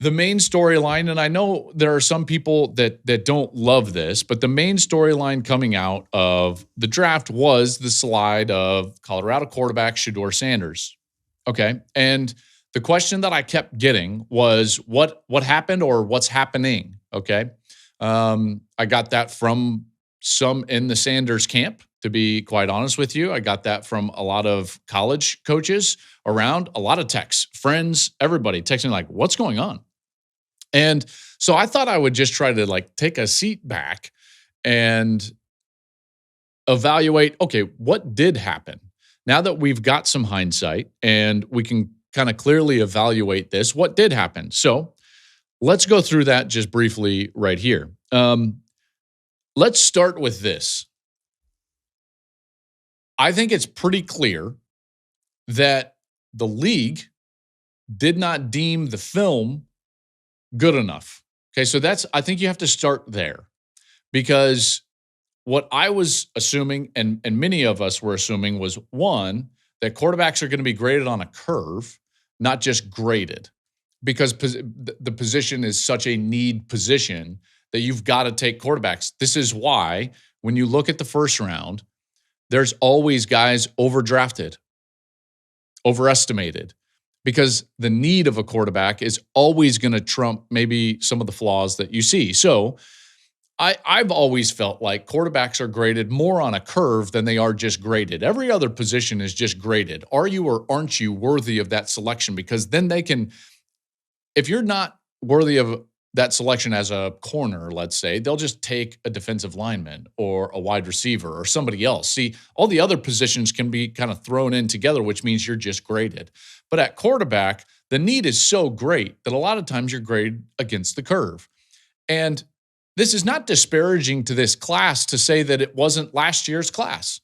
The main storyline, and I know there are some people that don't love this, but the main storyline coming out of the draft was the slide of Colorado quarterback Shedeur Sanders. Okay. And the question that I kept getting was what happened or what's happening? Okay. I got that from some in the Sanders camp, to be quite honest with you. I got that from a lot of college coaches around, a lot of texts, friends, everybody texting like, what's going on? And so I thought I would just try to like take a seat back and evaluate, okay, what did happen? Now that we've got some hindsight and we can kind of clearly evaluate this, what did happen? So let's go through that just briefly right here. Let's start with this. I think it's pretty clear that the league did not deem the film good enough. Okay, so I think you have to start there, because what I was assuming, and many of us were assuming, was one, that quarterbacks are going to be graded on a curve, not just graded, because the position is such a need position that you've got to take quarterbacks. This is why when you look at the first round, there's always guys overdrafted, overestimated, because the need of a quarterback is always going to trump maybe some of the flaws that you see. So I've always felt like quarterbacks are graded more on a curve than they are just graded. Every other position is just graded. Are you or aren't you worthy of that selection? Because then they can, if you're not worthy of that selection as a corner, let's say, they'll just take a defensive lineman or a wide receiver or somebody else. See, all the other positions can be kind of thrown in together, which means you're just graded. But at quarterback, the need is so great that a lot of times you're graded against the curve. And this is not disparaging to this class to say that it wasn't last year's class.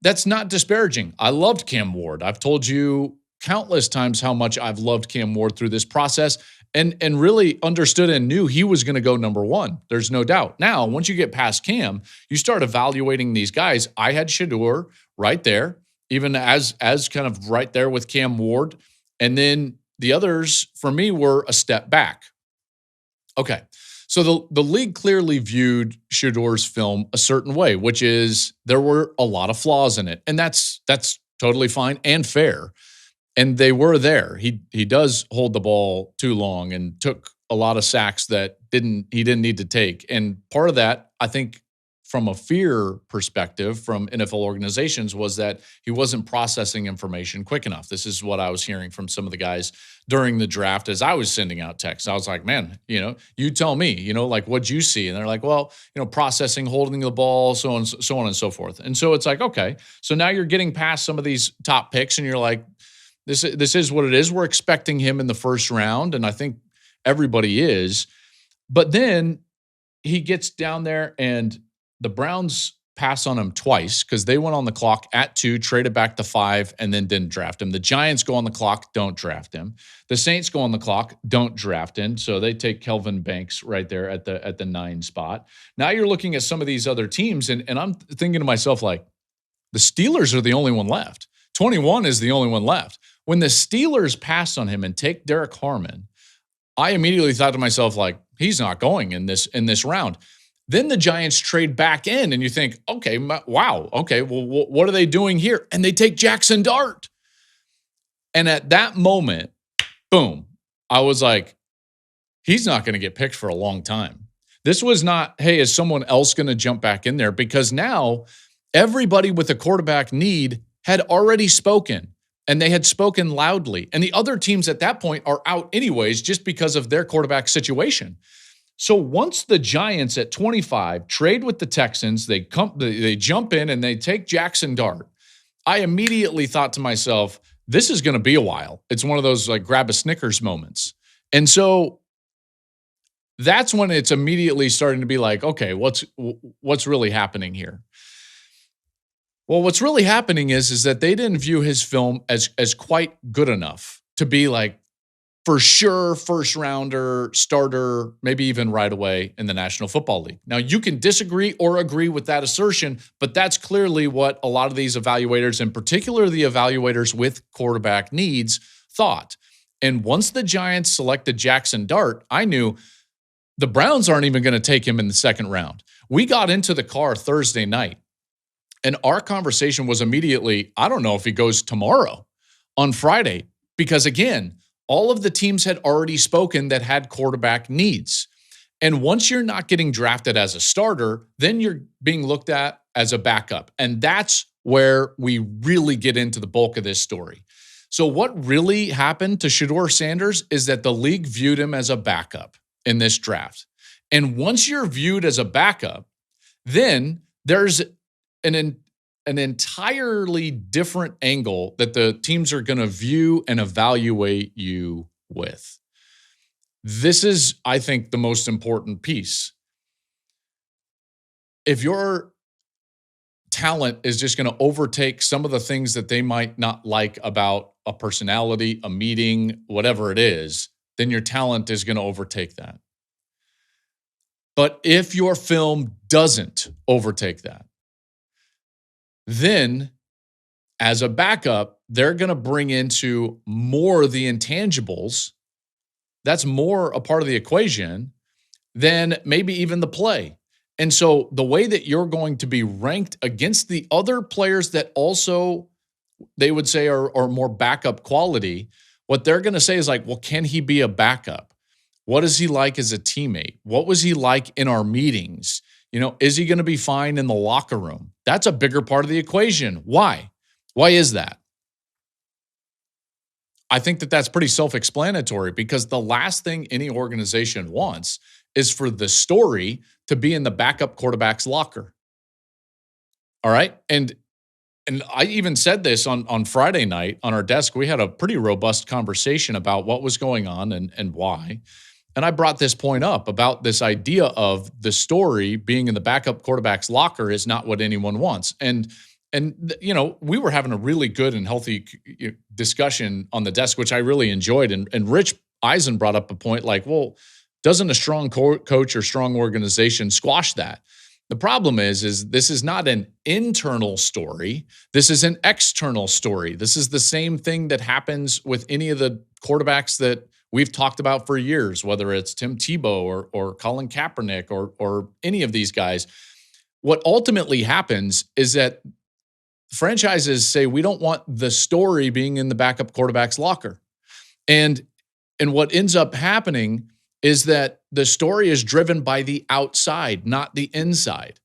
That's not disparaging. I loved Cam Ward. I've told you countless times how much I've loved Cam Ward through this process, and really understood and knew he was going to go number one. There's no doubt. Now, once you get past Cam, you start evaluating these guys. I had Shedeur right there, even as kind of right there with Cam Ward. And then the others for me were a step back. Okay. So the league clearly viewed Shedeur's film a certain way, which is there were a lot of flaws in it. And that's totally fine and fair. And they were there. He does hold the ball too long and took a lot of sacks that he didn't need to take. And part of that, I think, from a fear perspective from NFL organizations, was that he wasn't processing information quick enough. This is what I was hearing from some of the guys during the draft as I was sending out texts. I was like, man, you tell me, like, what'd you see? And they're like, well, processing, holding the ball, so on and so forth. And so it's like, okay, so now you're getting past some of these top picks and you're like, this is what it is. We're expecting him in the first round, and I think everybody is. But then he gets down there and the Browns pass on him twice because they went on the clock at 2, traded back to 5, and then didn't draft him. The Giants go on the clock, don't draft him. The Saints go on the clock, don't draft him. So they take Kelvin Banks right there at the 9 spot. Now you're looking at some of these other teams, and I'm thinking to myself, like, the Steelers are the only one left. 21 is the only one left. When the Steelers pass on him and take Derek Harmon, I immediately thought to myself, like, he's not going in this round. Then the Giants trade back in, and you think, okay, wow, okay, well, what are they doing here? And they take Jackson Dart. And at that moment, boom, I was like, he's not going to get picked for a long time. This was not, hey, is someone else going to jump back in there? Because now everybody with a quarterback need had already spoken, and they had spoken loudly. And the other teams at that point are out anyways just because of their quarterback situation. So once the Giants at 25 trade with the Texans, they jump in and they take Jackson Dart, I immediately thought to myself, this is going to be a while. It's one of those like grab a Snickers moments. And so that's when it's immediately starting to be like, okay, what's really happening here? Well, what's really happening is that they didn't view his film as quite good enough to be like, for sure, first rounder, starter, maybe even right away in the National Football League. Now, you can disagree or agree with that assertion, but that's clearly what a lot of these evaluators, in particular the evaluators with quarterback needs, thought. And once the Giants selected Jackson Dart, I knew the Browns aren't even going to take him in the second round. We got into the car Thursday night, and our conversation was immediately, I don't know if he goes tomorrow on Friday, because again, all of the teams had already spoken that had quarterback needs. And once you're not getting drafted as a starter, then you're being looked at as a backup. And that's where we really get into the bulk of this story. So what really happened to Shedeur Sanders is that the league viewed him as a backup in this draft. And once you're viewed as a backup, then there's an entirely different angle that the teams are going to view and evaluate you with. This is, I think, the most important piece. If your talent is just going to overtake some of the things that they might not like about a personality, a meeting, whatever it is, then your talent is going to overtake that. But if your film doesn't overtake that, then as a backup, they're going to bring into more of the intangibles. That's more a part of the equation than maybe even the play. And so the way that you're going to be ranked against the other players that also they would say are more backup quality, what they're going to say is like, well, can he be a backup? What is he like as a teammate? What was he like in our meetings? You know, is he going to be fine in the locker room? That's a bigger part of the equation. Why? Why is that? I think that that's pretty self-explanatory, because the last thing any organization wants is for the story to be in the backup quarterback's locker. All right? And I even said this on Friday night on our desk. We had a pretty robust conversation about what was going on and why. And I brought this point up about this idea of the story being in the backup quarterback's locker is not what anyone wants. And you know, we were having a really good and healthy discussion on the desk, which I really enjoyed. And Rich Eisen brought up a point like, well, doesn't a strong coach or strong organization squash that? The problem is this is not an internal story. This is an external story. This is the same thing that happens with any of the quarterbacks that we've talked about for years, whether it's Tim Tebow or Colin Kaepernick or any of these guys. What ultimately happens is that franchises say, we don't want the story being in the backup quarterback's locker. And what ends up happening is that the story is driven by the outside, not the inside.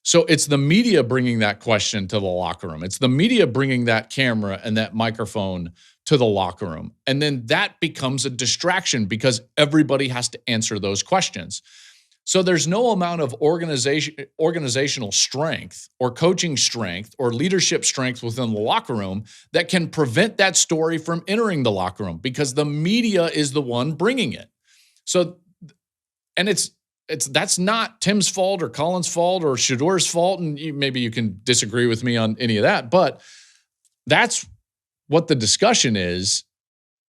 So it's the media bringing that question to the locker room. It's the media bringing that camera and that microphone to the locker room. And then that becomes a distraction because everybody has to answer those questions. So there's no amount of organizational strength or coaching strength or leadership strength within the locker room that can prevent that story from entering the locker room, because the media is the one bringing it. So, and that's not Tim's fault or Colin's fault or Shedeur's fault, and maybe you can disagree with me on any of that, but that's what the discussion is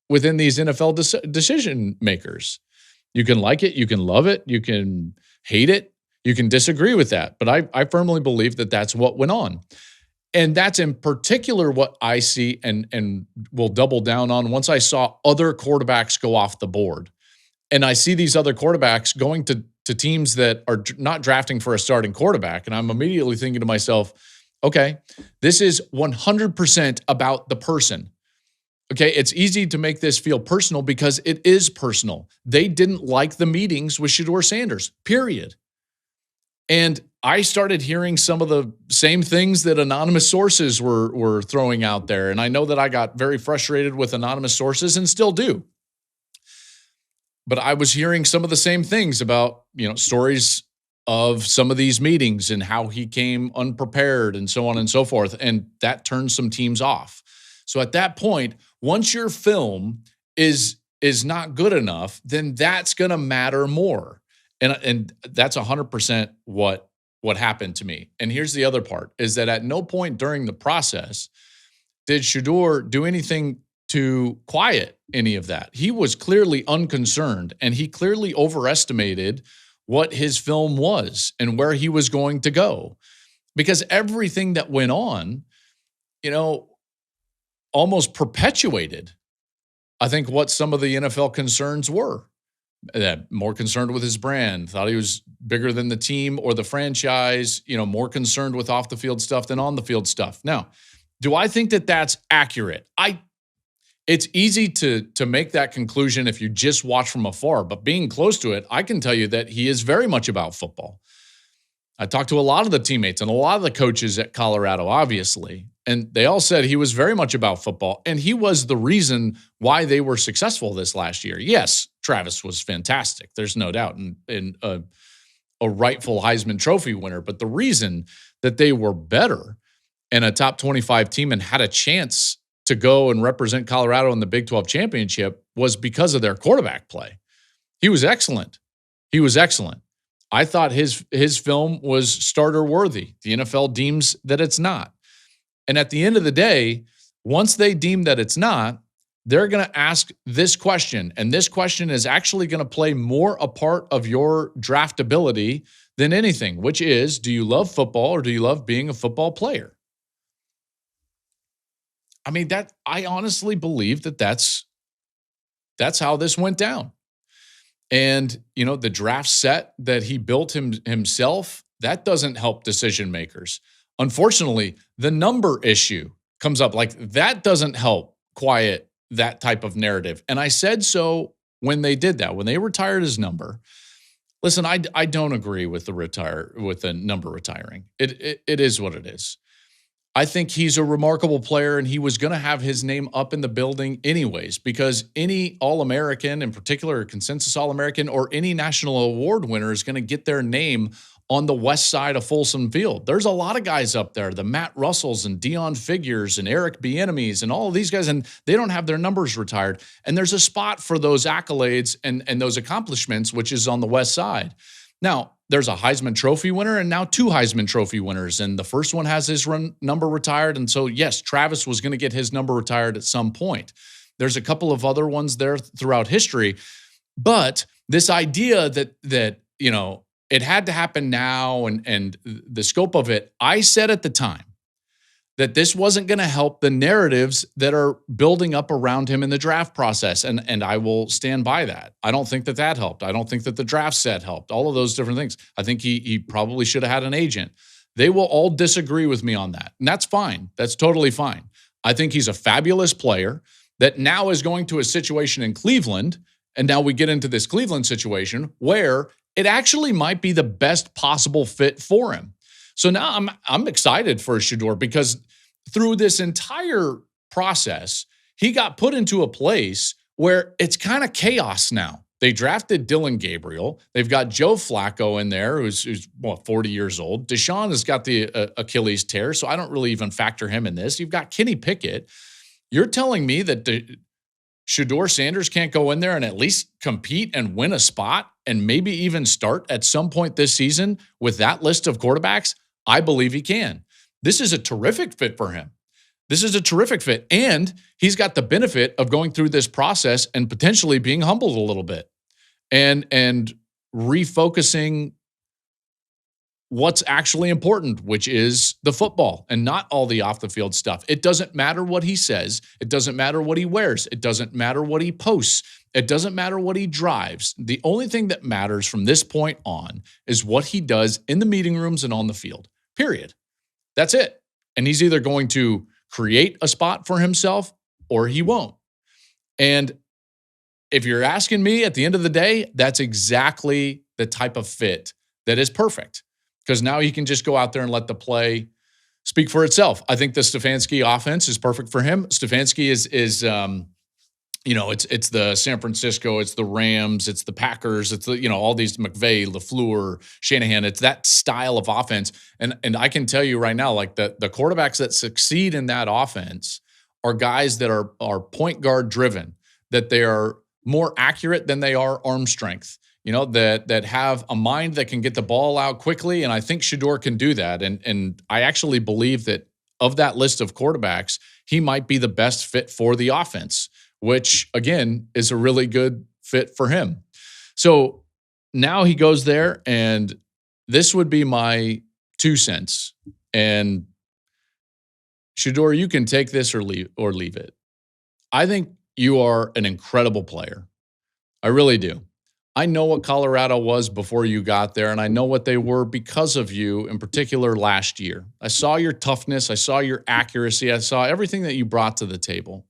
within these NFL decision makers. You can like it, you can love it, you can hate it, you can disagree with that, but I firmly believe that that's what went on. And that's in particular what I see and will double down on once I saw other quarterbacks go off the board. And I see these other quarterbacks going to teams that are not drafting for a starting quarterback. And I'm immediately thinking to myself, okay, this is 100% about the person. Okay, it's easy to make this feel personal because it is personal. They didn't like the meetings with Shedeur Sanders, period. And I started hearing some of the same things that anonymous sources were throwing out there. And I know that I got very frustrated with anonymous sources and still do. But I was hearing some of the same things about, stories of some of these meetings and how he came unprepared and so on and so forth. And that turned some teams off. So at that point, once your film is not good enough, then that's going to matter more. And that's 100% what happened to me. And here's the other part, is that at no point during the process did Shedeur do anything to quiet any of that. He was clearly unconcerned, and he clearly overestimated what his film was and where he was going to go. Because everything that went on, almost perpetuated I think what some of the NFL concerns were. That more concerned with his brand, thought he was bigger than the team or the franchise, more concerned with off the field stuff than on the field stuff. Now, do I think that that's accurate? It's easy to make that conclusion if you just watch from afar, but being close to it, I can tell you that he is very much about football. I talked to a lot of the teammates and a lot of the coaches at Colorado, obviously, and they all said he was very much about football, and he was the reason why they were successful this last year. Yes, Travis was fantastic. There's no doubt, and a rightful Heisman Trophy winner, but the reason that they were better and a top 25 team and had a chance to go and represent Colorado in the Big 12 championship was because of their quarterback play. He was excellent. He was excellent. I thought his film was starter worthy. The NFL deems that it's not. And at the end of the day, once they deem that it's not, they're going to ask this question. And this question is actually going to play more a part of your draftability than anything, which is, do you love football or do you love being a football player? I mean, I honestly believe that that's how this went down. And, the draft set that he built himself, that doesn't help decision makers. Unfortunately, the number issue comes up. Like, that doesn't help quiet that type of narrative. And I said so when they did that, when they retired his number. Listen, I don't agree with the number retiring. It is what it is. I think he's a remarkable player, and he was going to have his name up in the building anyways, because any All-American, in particular a consensus All-American, or any national award winner is going to get their name on the west side of Folsom Field. There's a lot of guys up there, the Matt Russells and Dion Figures and Eric Bieniemys and all of these guys, and they don't have their numbers retired. And there's a spot for those accolades and those accomplishments, which is on the west side. Now, there's a Heisman Trophy winner and now 2 Heisman Trophy winners, and the first one has his number retired. And so, yes, Travis was going to get his number retired at some point. There's a couple of other ones there throughout history. But this idea that it had to happen now and the scope of it, I said at the time that this wasn't going to help the narratives that are building up around him in the draft process. And I will stand by that. I don't think that helped. I don't think that the draft set helped. All of those different things. I think he probably should have had an agent. They will all disagree with me on that. And that's fine. That's totally fine. I think he's a fabulous player that now is going to a situation in Cleveland. And now we get into this Cleveland situation where it actually might be the best possible fit for him. So now I'm excited for Shedeur, because through this entire process, he got put into a place where it's kind of chaos now. They drafted Dylan Gabriel. They've got Joe Flacco in there, who's 40 years old. Deshaun has got the Achilles tear, so I don't really even factor him in this. You've got Kenny Pickett. You're telling me that Shedeur Sanders can't go in there and at least compete and win a spot and maybe even start at some point this season with that list of quarterbacks? I believe he can. This is a terrific fit for him. This is a terrific fit. And he's got the benefit of going through this process and potentially being humbled a little bit and refocusing what's actually important, which is the football and not all the off the field stuff. It doesn't matter what he says. It doesn't matter what he wears. It doesn't matter what he posts. It doesn't matter what he drives. The only thing that matters from this point on is what he does in the meeting rooms and on the field, period. That's it. And he's either going to create a spot for himself or he won't. And if you're asking me, at the end of the day, that's exactly the type of fit that is perfect, because now he can just go out there and let the play speak for itself. I think the Stefanski offense is perfect for him. Stefanski is it's the San Francisco, it's the Rams, it's the Packers, it's the, all these McVay, LaFleur, Shanahan. It's that style of offense. And I can tell you right now, like the quarterbacks that succeed in that offense are guys that are point guard driven, that they are more accurate than they are arm strength, that have a mind that can get the ball out quickly. And I think Shedeur can do that. And I actually believe that of that list of quarterbacks, he might be the best fit for the offense, which, again, is a really good fit for him. So now he goes there, and this would be my 2 cents. And Shedeur, you can take this or leave it. I think you are an incredible player. I really do. I know what Colorado was before you got there, and I know what they were because of you, in particular last year. I saw your toughness. I saw your accuracy. I saw everything that you brought to the table.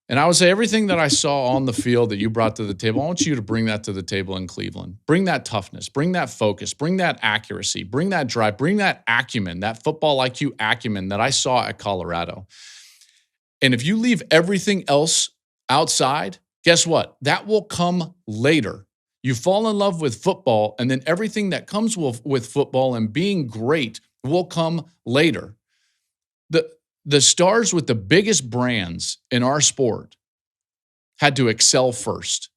And I would say everything that I saw on the field that you brought to the table, I want you to bring that to the table in Cleveland. Bring that toughness, bring that focus, bring that accuracy, bring that drive, bring that acumen, that football IQ acumen that I saw at Colorado. And if you leave everything else outside, guess what? That will come later. You fall in love with football, and then everything that comes with football and being great will come later. The stars with the biggest brands in our sport had to excel first.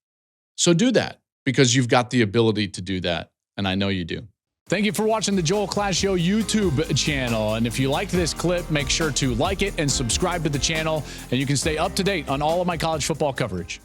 So do that, because you've got the ability to do that, and I know you do. Thank you for watching the Joel Klatt Show YouTube channel. And if you liked this clip, make sure to like it and subscribe to the channel, and you can stay up to date on all of my college football coverage.